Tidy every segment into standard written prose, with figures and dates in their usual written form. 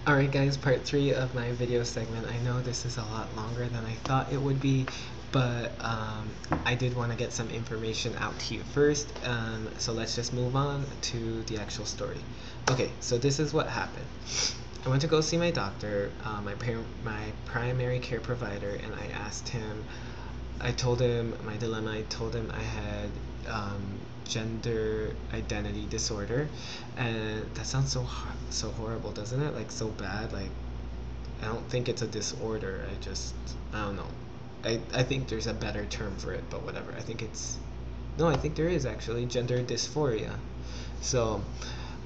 Alright guys, part 3 of my video segment. I know this is a lot longer than I thought it would be, but I did want to get some information out to you first, so let's just move on to the actual story. Okay, so this is what happened. I went to go see my doctor, my primary care provider, and I told him my dilemma. I told him I had gender identity disorder, and that sounds so horrible, doesn't it? Like, so bad. Like, I don't think it's a disorder. I don't know. I think there's a better term for it, but whatever. I think there is actually gender dysphoria. So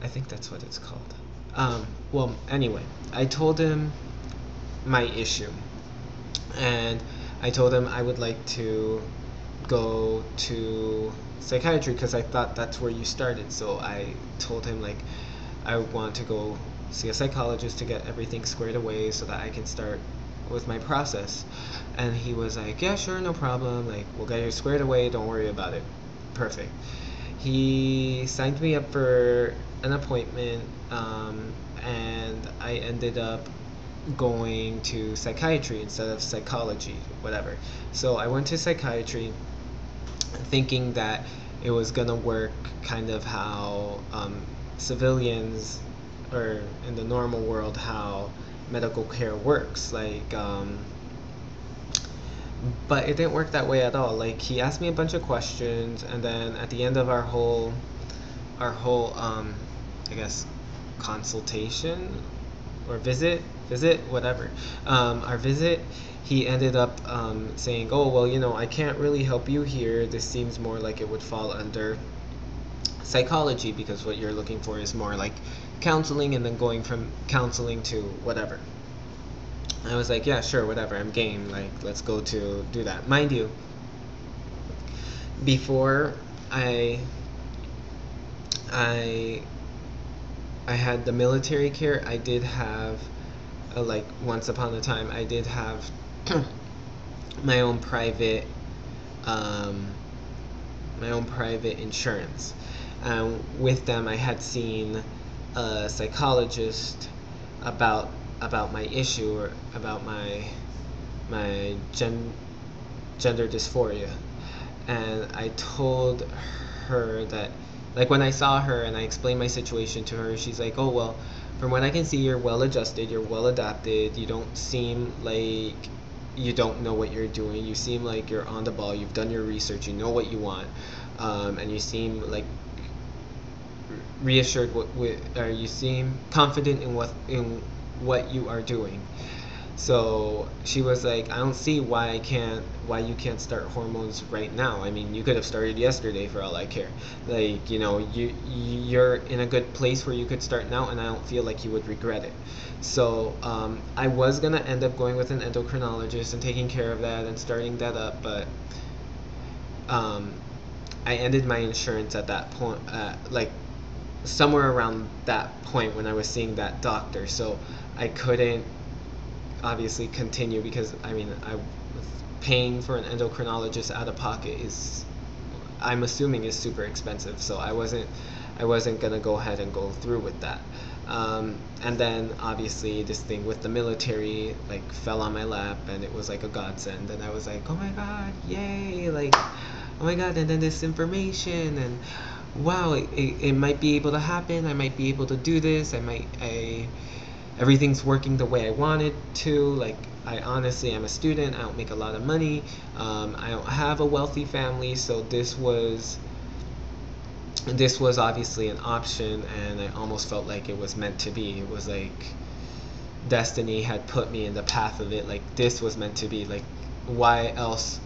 I think that's what it's called. Well, anyway, I told him my issue, and I told him I would like to go to psychiatry because I thought that's where you started. So I told him, like, I want to go see a psychologist to get everything squared away so that I can start with my process. And he was like, yeah, sure, no problem, like, we'll get you squared away, don't worry about it. Perfect. He signed me up for an appointment, and I ended up going to psychiatry instead of psychology, whatever. So I went to psychiatry thinking that it was gonna work kind of how civilians, or in the normal world, how medical care works. Like, but it didn't work that way at all. Like, he asked me a bunch of questions, and then at the end of our whole I guess consultation or visit, whatever, our visit, he ended up saying, oh, well, I can't really help you here. This seems more like it would fall under psychology, because what you're looking for is more like counseling, and then going from counseling to whatever. I was like, yeah, sure, whatever, I'm game, like, let's go to do that. Mind you, before I had the military care, I did have like, once upon a time, I did have my own private insurance. With them, I had seen a psychologist about my issue, or about my gender dysphoria, and I told her that, like, when I saw her and I explained my situation to her, she's like, oh, well, from what I can see, you're well adjusted, you're well adapted, you don't seem like you don't know what you're doing, you seem like you're on the ball, you've done your research, you know what you want, and you seem like reassured or you seem confident in what you are doing. So she was like, I don't see why you can't start hormones right now. I mean, you could have started yesterday for all I care. Like, you're in a good place where you could start now, and I don't feel like you would regret it. So I was gonna end up going with an endocrinologist and taking care of that and starting that up, but I ended my insurance at that point, like somewhere around that point when I was seeing that doctor. So I couldn't obviously continue, because I mean, paying for an endocrinologist out of pocket is, I'm assuming, is super expensive. So I wasn't gonna go ahead and go through with that. And then obviously this thing with the military, like, fell on my lap, and it was like a godsend, and I was like, oh my god, yay, like, oh my god. And then this information, and wow, it might be able to happen, I might be able to do this, everything's working the way I wanted to. Like, I honestly am a student, I don't make a lot of money, I don't have a wealthy family, so this was obviously an option, and I almost felt like it was meant to be. It was like destiny had put me in the path of it. Like, this was meant to be. Like, why else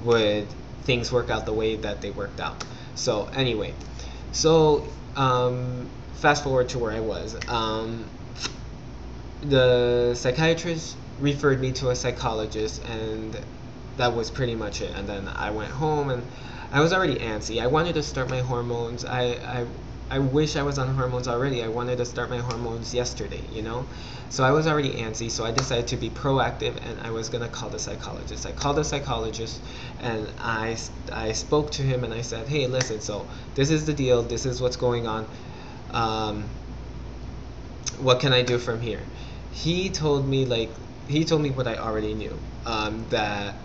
would things work out the way that they worked out? So anyway, fast forward to where I was. The psychiatrist referred me to a psychologist, and that was pretty much it. And then I went home, and I was already antsy. I wanted to start my hormones. I wish I was on hormones already. I wanted to start my hormones yesterday, So I was already antsy, so I decided to be proactive, and I was gonna call the psychologist. I called the psychologist, and I spoke to him, and I said, hey, listen, so this is the deal, this is what's going on. What can I do from here? he told me what I already knew, that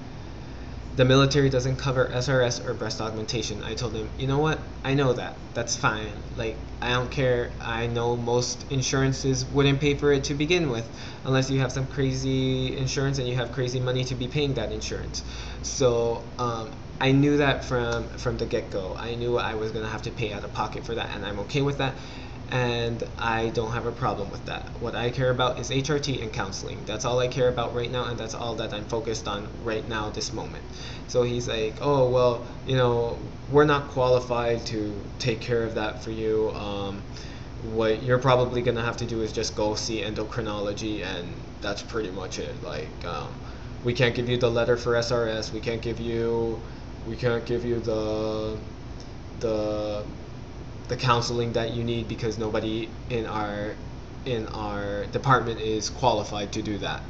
the military doesn't cover SRS or breast augmentation. I told him, you know what? I know that. That's fine. Like, I don't care. I know most insurances wouldn't pay for it to begin with, unless you have some crazy insurance and you have crazy money to be paying that insurance. So I knew that from the get-go. I knew I was gonna have to pay out of pocket for that, and I'm okay with that. And I don't have a problem with that. What I care about is HRT and counseling. That's all I care about right now, and that's all that I'm focused on right now, this moment. So he's like, oh, well, we're not qualified to take care of that for you. What you're probably gonna have to do is just go see endocrinology, and that's pretty much it. Like, we can't give you the letter for SRS. We can't give you the the counseling that you need, because nobody in our department is qualified to do that.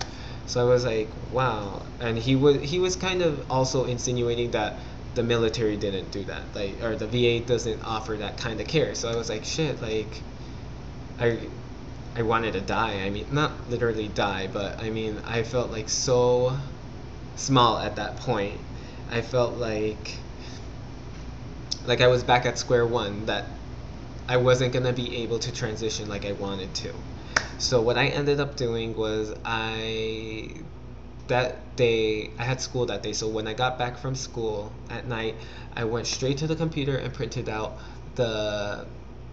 So I was like, wow. And he was kind of also insinuating that the military didn't do that, like, or the VA doesn't offer that kind of care. So I was like, shit, like, I I wanted to die. I mean, not literally die, but I mean, I felt like so small at that point. I felt like I was back at square one, that I wasn't gonna be able to transition like I wanted to. So what I ended up doing was, that day I had school that day. So when I got back from school at night, I went straight to the computer and printed out the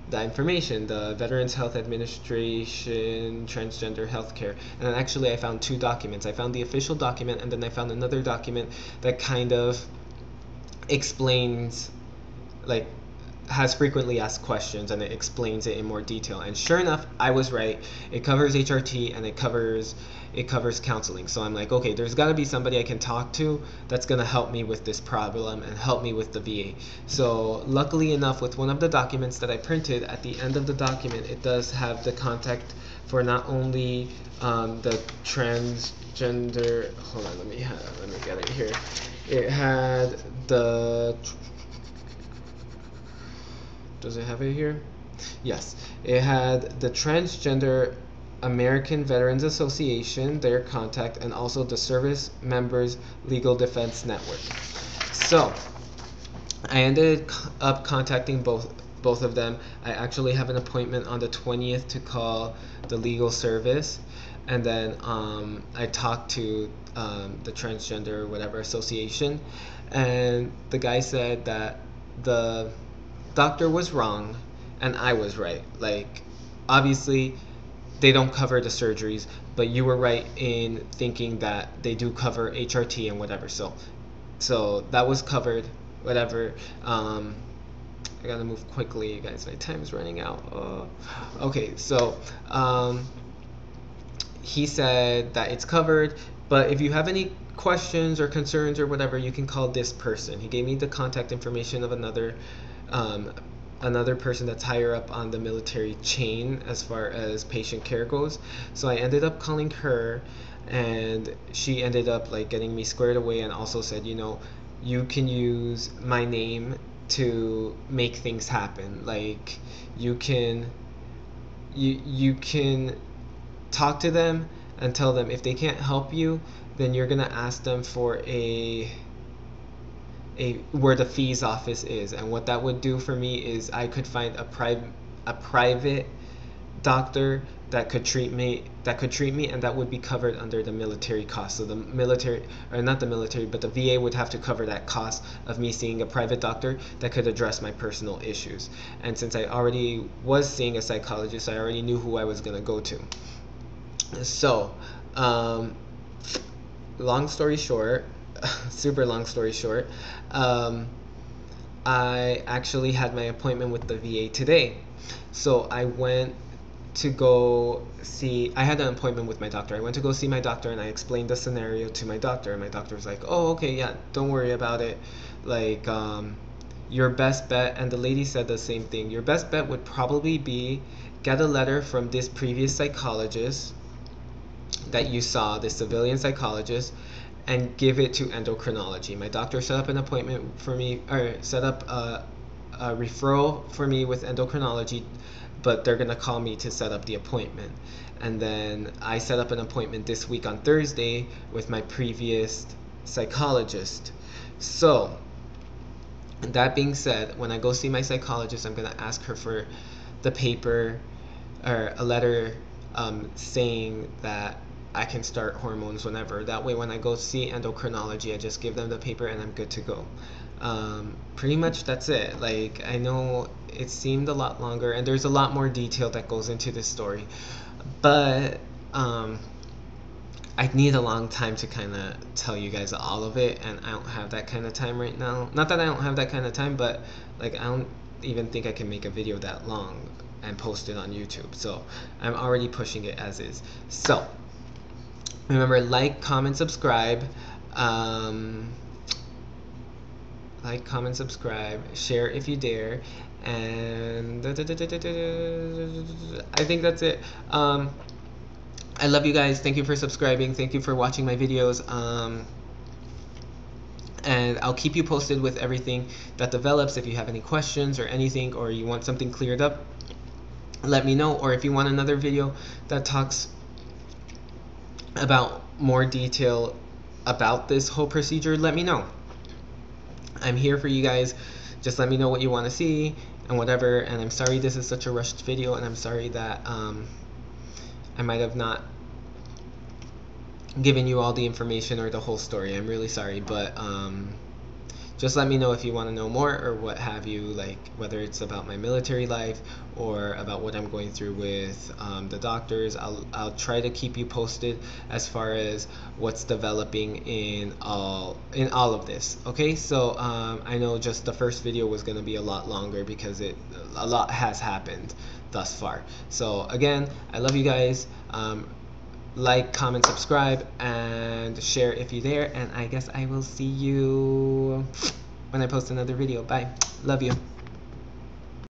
the information, the Veterans Health Administration, Transgender Healthcare. And then actually I found two documents. I found the official document, and then I found another document that kind of explains, like, has frequently asked questions, and it explains it in more detail. And sure enough, I was right. It covers HRT, and it covers counseling. So I'm like, okay, there's got to be somebody I can talk to that's going to help me with this problem and help me with the VA. So luckily enough, with one of the documents that I printed, at the end of the document, it does have the contact for not only the transgender. Hold on, let me get it here. It had the. Does it have it here? Yes. It had the Transgender American Veterans Association, their contact, and also the Servicemembers Legal Defense Network. So I ended up contacting both of them. I actually have an appointment on the 20th to call the legal service, and then I talked to the Transgender whatever association, and the guy said that the doctor was wrong and I was right. Like, obviously they don't cover the surgeries, but you were right in thinking that they do cover HRT and whatever. So that was covered, whatever. I gotta move quickly, you guys. My time's running out. Okay, so he said that it's covered, but if you have any questions or concerns or whatever, you can call this person. He gave me the contact information of another person that's higher up on the military chain as far as patient care goes. So I ended up calling her, and she ended up like getting me squared away, and also said, you can use my name to make things happen. Like, you can talk to them and tell them if they can't help you, then you're gonna ask them for where the fees office is. And what that would do for me is I could find a private doctor that could treat me, and that would be covered under the military cost. So the military, or not the military, but the VA would have to cover that cost of me seeing a private doctor that could address my personal issues. And since I already was seeing a psychologist, I already knew who I was going to go to. So long story short, super long story short, I actually had my appointment with the VA today. So I went to go see, I had an appointment with my doctor. I went to go see my doctor, and I explained the scenario to my doctor, and my doctor was like, oh, okay, yeah, don't worry about it. Like, your best bet, and the lady said the same thing, your best bet would probably be get a letter from this previous psychologist that you saw, this civilian psychologist, and give it to endocrinology. My doctor set up an appointment for me, or set up a referral for me with endocrinology but they're gonna call me to set up the appointment. And then I set up an appointment this week on Thursday with my previous psychologist. So that being said, when I go see my psychologist, I'm gonna ask her for the paper or a letter saying that I can start hormones whenever. That way, when I go see endocrinology, I just give them the paper and I'm good to go. Pretty much that's it. Like, I know it seemed a lot longer, and there's a lot more detail that goes into this story, but I need a long time to kind of tell you guys all of it, and I don't have that kind of time right now. Not that I don't have that kind of time, but like I don't even think I can make a video that long and post it on YouTube. So I'm already pushing it as is. So remember, like, comment, subscribe. Like, comment, subscribe, share if you dare, and I think that's it. I love you guys. Thank you for subscribing. Thank you for watching my videos. And I'll keep you posted with everything that develops. If you have any questions or anything, or you want something cleared up, let me know. Or if you want another video that talks about more detail about this whole procedure, let me know. I'm here for you guys. Just let me know what you want to see and whatever. And I'm sorry this is such a rushed video, and I'm sorry that I might have not given you all the information or the whole story. I'm really sorry, but just let me know if you want to know more or what have you, like whether it's about my military life or about what I'm going through with the doctors. I'll try to keep you posted as far as what's developing in all of this. Okay, so I know just the first video was going to be a lot longer because a lot has happened thus far. So again, I love you guys. Like, comment, subscribe, and share if you dare, and I guess I will see you when I post another video. Bye. Love you.